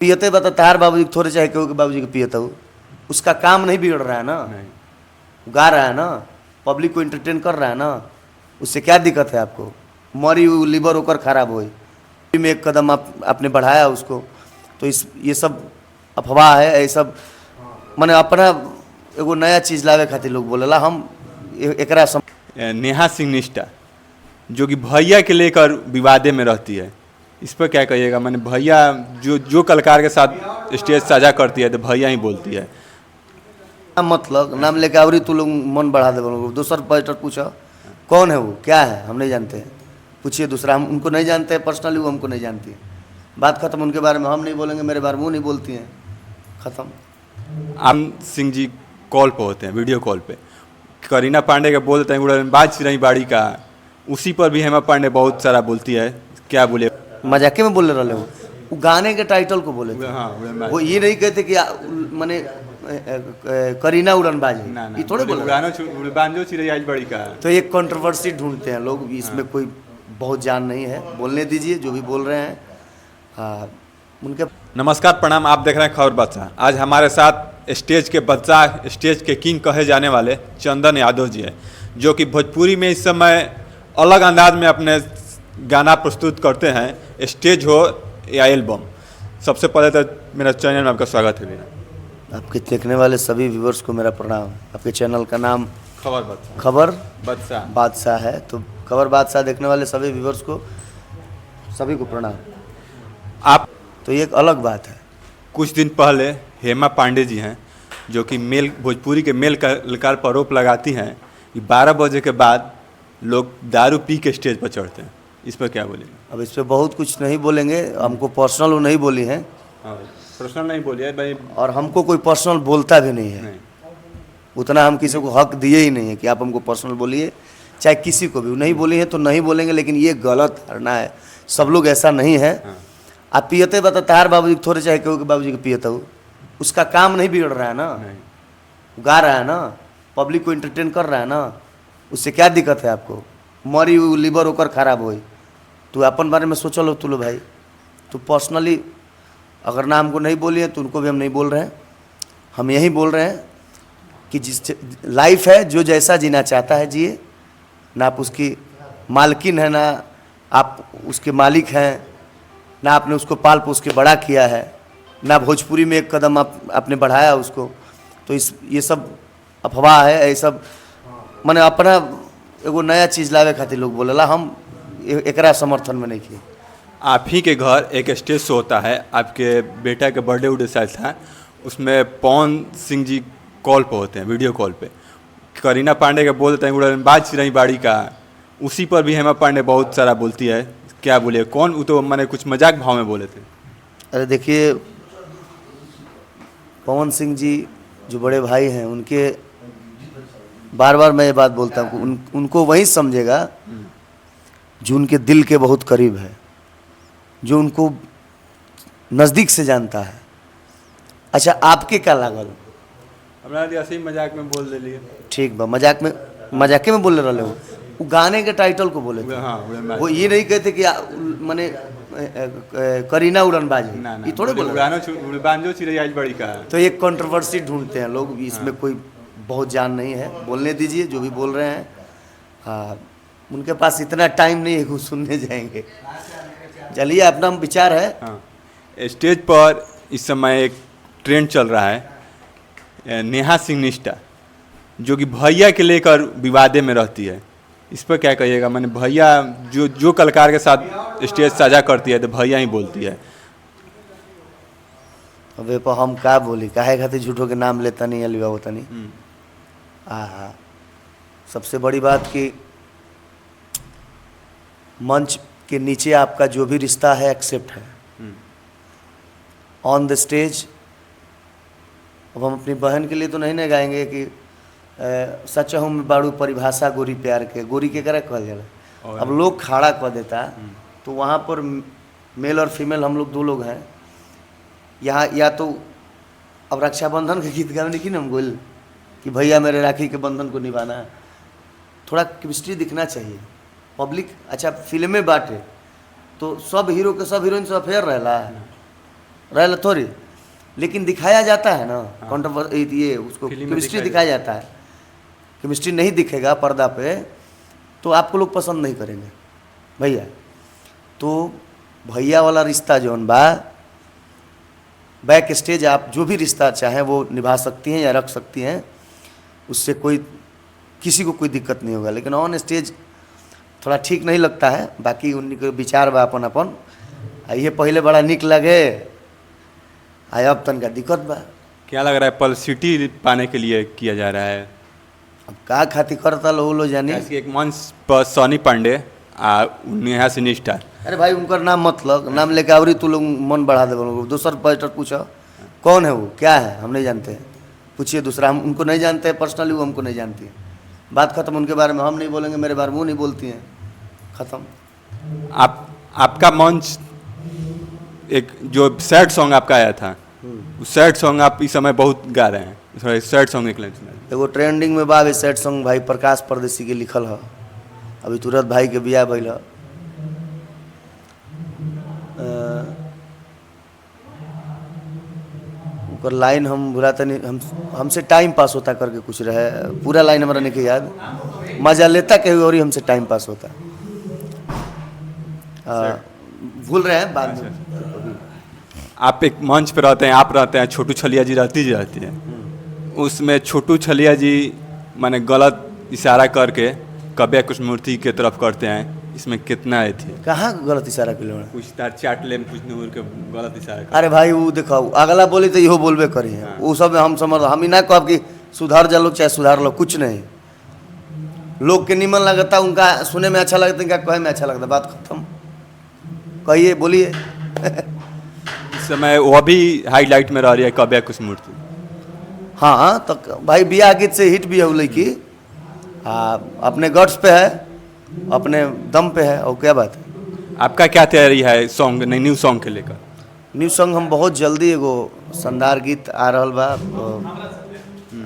पियते बता तार बाबूजी थोड़े चाहे कहो कि बाबूजी के पियता हो, उसका काम नहीं बिगड़ रहा है ना, गा रहा है ना, पब्लिक को एंटरटेन कर रहा है ना, उससे क्या दिक्कत है आपको? मरी हुई लीवर होकर खराब हुई में एक कदम आपने बढ़ाया उसको, तो इस ये सब अफवाह है। ये सब मैंने अपना एगो नया चीज़ लावे खातिर लोग बोलेला, हम एकरा नेहा सिंह निष्ठा जो कि भैया के लेकर विवादे में रहती है, इस पर क्या कहिएगा? मैंने भैया जो कलाकार के साथ स्टेज साझा करती है तो भैया ही बोलती है। मतलब नाम लेके आवरी तू लोग मन बढ़ा दे, दूसर पर्यटक पूछो कौन है वो, क्या है, हम नहीं जानते हैं, पूछिए दूसरा, हम उनको नहीं जानते हैं पर्सनली, वो हमको नहीं जानती है, बात खत्म। उनके बारे में हम नहीं बोलेंगे, मेरे बारे में वो नहीं बोलती हैं, खत्म। आम सिंह जी कॉल पे होते हैं, वीडियो कॉल पे करीना पांडे का बोलते हैं उड़नबाज चिरई बाड़ी का, उसी पर भी हेमा पांडे बहुत सारा बोलती है। क्या बोले? मजाके में बोले रहे वो गाने के टाइटल को बोले थे। हाँ, वो ये नहीं कहते कि मैंने करीना उड़नबाज है, ये थोड़े बोले उड़नबाजो चिरई बाड़ी का। तो एक कंट्रोवर्सी ढूंढते हैं लोग, इसमें कोई बहुत जान नहीं है, बोलने दीजिए जो भी बोल रहे हैं। हाँ, उनके नमस्कार, प्रणाम, आप देख रहे हैं खबर बादशाह। आज हमारे साथ स्टेज के बादशाह, स्टेज के किंग कहे जाने वाले चंदन यादव जी हैं, जो कि भोजपुरी में इस समय अलग अंदाज में अपने गाना प्रस्तुत करते हैं, स्टेज हो या एल्बम। सबसे पहले तो मेरा चैनल में आपका स्वागत है भैया। आपके देखने वाले सभी व्यूवर्स को मेरा प्रणाम। आपके चैनल का नाम खबर बादशाह है, तो खबर बादशाह देखने वाले सभी व्यूवर्स को, सभी को प्रणाम। आप तो ये एक अलग बात है। कुछ दिन पहले हेमा पांडे जी हैं, जो कि भोजपुरी के मेल कलाकार पर आरोप लगाती हैं कि 12 बजे के बाद लोग दारू पी के स्टेज पर चढ़ते हैं, इस पर क्या बोलेंगे? अब इस पर बहुत कुछ नहीं बोलेंगे, हमको पर्सनल वो नहीं बोली हैं। पर्सनल नहीं बोली है भाई, और हमको कोई पर्सनल बोलता भी नहीं है। उतना हम किसी को हक दिए ही नहीं है कि आप हमको पर्सनल बोलिए, चाहे किसी को भी। नहीं बोली है तो नहीं बोलेंगे, लेकिन ये गलत धारणा है, सब लोग ऐसा नहीं है। आप पियते बता तार बाबूजी थोड़े चाहे कहो कि बाबूजी के पियता हो, उसका काम नहीं बिगड़ रहा है ना, गा रहा है ना, पब्लिक को एंटरटेन कर रहा है ना, उससे क्या दिक्कत है आपको? मरी हुई लीवर होकर खराब हुई, तू अपन बारे में सोचो लो, तू लो भाई। तो पर्सनली अगर ना हमको नहीं बोली है तो उनको भी हम नहीं बोल रहे हैं। हम यही बोल रहे हैं कि जिस लाइफ है, जो जैसा जीना चाहता है जिए, ना आप उसकी मालकिन है, ना आप उसके मालिक हैं, ना आपने उसको पाल पोस के बड़ा किया है, ना भोजपुरी में एक कदम आपने बढ़ाया उसको, तो ये सब अफवाह है। ये सब मैंने अपना एगो नया चीज़ लावे खातिर लोग बोलेला, हम एकरा समर्थन में नहीं किए। आप ही के घर एक स्टेज शो होता है, आपके बेटा के बर्थडे उडे शायद था, उसमें पवन सिंह जी कॉल पे होते हैं, वीडियो कॉल पे करीना पांडे का बोलते हैं उड़नबाज चिरई बाड़ी का, उसी पर भी हेमा पांडे बहुत सारा बोलती है। क्या बोले? कौन? वो तो मैंने कुछ मजाक भाव में बोले थे। अरे देखिए, पवन सिंह जी जो बड़े भाई हैं, उनके बार बार मैं ये बात बोलता हूँ, उनको वही समझेगा जो उनके दिल के बहुत करीब है, जो उनको नज़दीक से जानता है। अच्छा, आपके क्या लागल? हमारा ऐसे ही मजाक में बोल दे लिए। ठीक बा, मजाके में बोले रहे वो गाने के टाइटल को बोले थे। वो ये नहीं कहते कि मैंने करीना उड़नबाज है, ये थोड़े बोले उड़नबाजो चिरई बाड़ी का। तो एक कंट्रोवर्सी ढूंढते हैं लोग, इसमें कोई बहुत जान नहीं है, बोलने दीजिए जो भी बोल रहे हैं। हाँ, उनके पास इतना टाइम नहीं है कि सुनने जाएंगे। चलिए, अपना विचार है। हाँ, स्टेज पर इस समय एक ट्रेंड चल रहा है, नेहा सिंह निष्ठा, जो कि भैया के लेकर विवादे में रहती है, इस पर क्या कहिएगा? मैंने भैया जो कलाकार के साथ स्टेज साझा करती है तो भैया ही बोलती है। अब पर हम क्या बोली, काहे खातिर झूठों के नाम लेता नहीं, अलवा होता नहीं। हाँ, सबसे बड़ी बात कि मंच के नीचे आपका जो भी रिश्ता है एक्सेप्ट है, ऑन द स्टेज। अब हम अपनी बहन के लिए तो नहीं ना गाएंगे कि सच हूँ बाड़ू परिभाषा गोरी प्यार के, गोरी के करे कहल जाला। अब लोग खड़ा कह देता, तो वहाँ पर मेल और फीमेल हम लोग दो लोग हैं यहाँ। या तो अब रक्षाबंधन के गीत गाने की ना हम बोल कि भैया मेरे राखी के बंधन को निभाना, थोड़ा केमिस्ट्री दिखना चाहिए पब्लिक। अच्छा, फिल्में बांटे तो सब हीरो के सब हीरोइन से अफेयर रहला, रहेला थोड़ी, लेकिन दिखाया जाता है ना ये उसको फिल्म में केमिस्ट्री दिखाया दिखाया जाता है। केमिस्ट्री नहीं दिखेगा पर्दा पे तो आपको लोग पसंद नहीं करेंगे भैया। तो भैया वाला रिश्ता जौन बा, बैक स्टेज आप जो भी रिश्ता चाहें वो निभा सकती हैं या रख सकती हैं, उससे कोई किसी को कोई दिक्कत नहीं होगा। लेकिन ऑन स्टेज थोड़ा ठीक नहीं लगता है, बाकी उनके विचार बा अपन अपन। ये पहले बड़ा निक लगे, अब तन का दिक्कत बा। क्या लग रहा है पब्लिसिटी पाने के लिए किया जा रहा है? अब का खातिर करता लो जानी। जैसे कि एक मंच पर सनी पांडे नेहा सिनी स्टार। अरे भाई उनका नाम मत लग, नाम लेके आवरी तू लोग मन बढ़ा दे। दूसर पर्यटक पूछो कौन है वो, क्या है, हम नहीं जानते हैं। पूछिए दूसरा, हम उनको नहीं जानते हैं पर्सनली, वो हमको नहीं जानती है। बात खत्म, उनके बारे में हम नहीं बोलेंगे, मेरे बारे में वो नहीं बोलती हैं, खत्म। आपका मंच एक जो सैड सॉन्ग आपका आया था, उस सैड सॉन्ग आप इस समय बहुत गा रहे हैं, थोड़ा सैड सॉन्ग एक लाइन सुना। एगो ट्रेंडिंग में बा सैड सॉन्ग भाई प्रकाश परदेसी के लिखल है, अभी तुरंत भाई के बियाह भइल है। ओकर लाइन हम भुलाते नहीं, हमसे टाइम पास होता करके कुछ रहे, पूरा लाइन हमारा नहीं याद। मजा लेता कहीं और ही हमसे टाइम पास होता, भूल रहे हैं बाद में। आप एक मंच पे रहते हैं, आप रहते हैं, छोटू छलिया जी रहती है, उसमें छोटू छलिया जी माने गलत इशारा करके कव्य कुछ मूर्ति के तरफ करते हैं, इसमें कितना है थी? कहाँ गलत इशारा के लिए कुछ तार चाट ले, कुछ नूर के गलत इशारा कर। अरे भाई वो देखो अगला बोली तो इहो बोलबे करी है, वो सब हम समझ, हम ही ना कहब कि सुधार जा लोग चाहे सुधार लो, कुछ नहीं। लोग के निमन लगता, उनका सुने में अच्छा लगता, इनका कहे में अच्छा लगता, बात खत्म। कहिए, बोलिए। इस समय वो भी हाईलाइट में रह रही है कव्य कुछ मूर्ति। हाँ तो भाई बियाह गीत से हिट भी है वो लड़की, अपने गट्स पे है, अपने दम पे है, और क्या बात है। आपका क्या तैयारी है सॉन्ग, नहीं न्यू सॉन्ग के लेकर? न्यू सॉन्ग हम बहुत जल्दी एगो शानदार गीत आ रहा बा।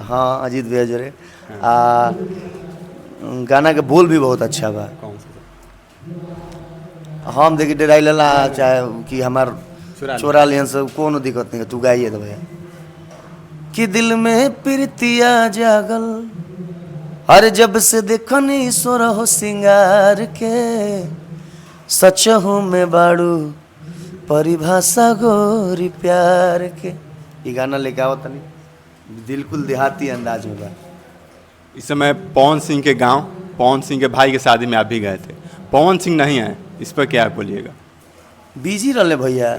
हाँ अजीत भैया जरे गाना के बोल भी बहुत अच्छा बा। कौन सा? हम देखिए डेराई लला चाहे कि हमार चोरा लियन से कोनो दिक्कत नहीं है, तू गाइए तो भैया। कि दिल में प्रीतिया जागल, हर जब से देखनी सोरह सिंगार के, सच हूँ मैं बाड़ू परिभाषा गोरी प्यार के। ये गाना लेके आओ तनी, बिल्कुल देहाती अंदाज में बा। इस समय पवन सिंह के गांव, पवन सिंह के भाई के शादी में आप भी गए थे, पवन सिंह नहीं है, इस पर क्या बोलिएगा? बिजी रहले भैया।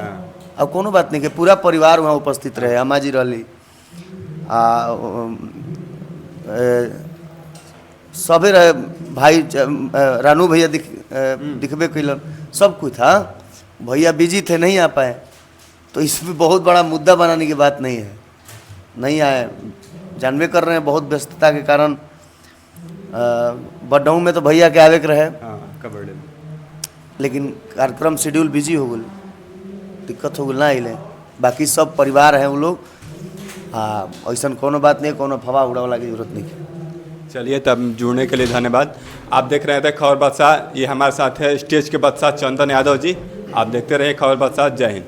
अब कोनो बात नहीं कि पूरा परिवार वहाँ उपस्थित रहे, अम्मा जी रहली, सभी रहे, भाई रानू भैया दिखबे कैलन, सब कुछ था। भैया बिजी थे, नहीं आ पाए, तो इसमें बहुत बड़ा मुद्दा बनाने की बात नहीं है, नहीं आए। जानबे कर रहे हैं बहुत व्यस्तता के कारण, बड्डाऊ में तो भैया के आवे के रहे, लेकिन कार्यक्रम शेड्यूल बिजी हो गल, दिक्कत हो गल, ना अले। बाकी सब परिवार हैं वो लोग, ऐसा कोनो बात नहीं, कोनो फवा उड़ावला की जरूरत नहीं। चलिए तब जुड़ने के लिए धन्यवाद। आप देख रहे थे खबर बादशाह, ये हमारे साथ है स्टेज के बादशाह चंदन यादव जी। आप देखते रहिए खबर बादशाह। जय हिंद।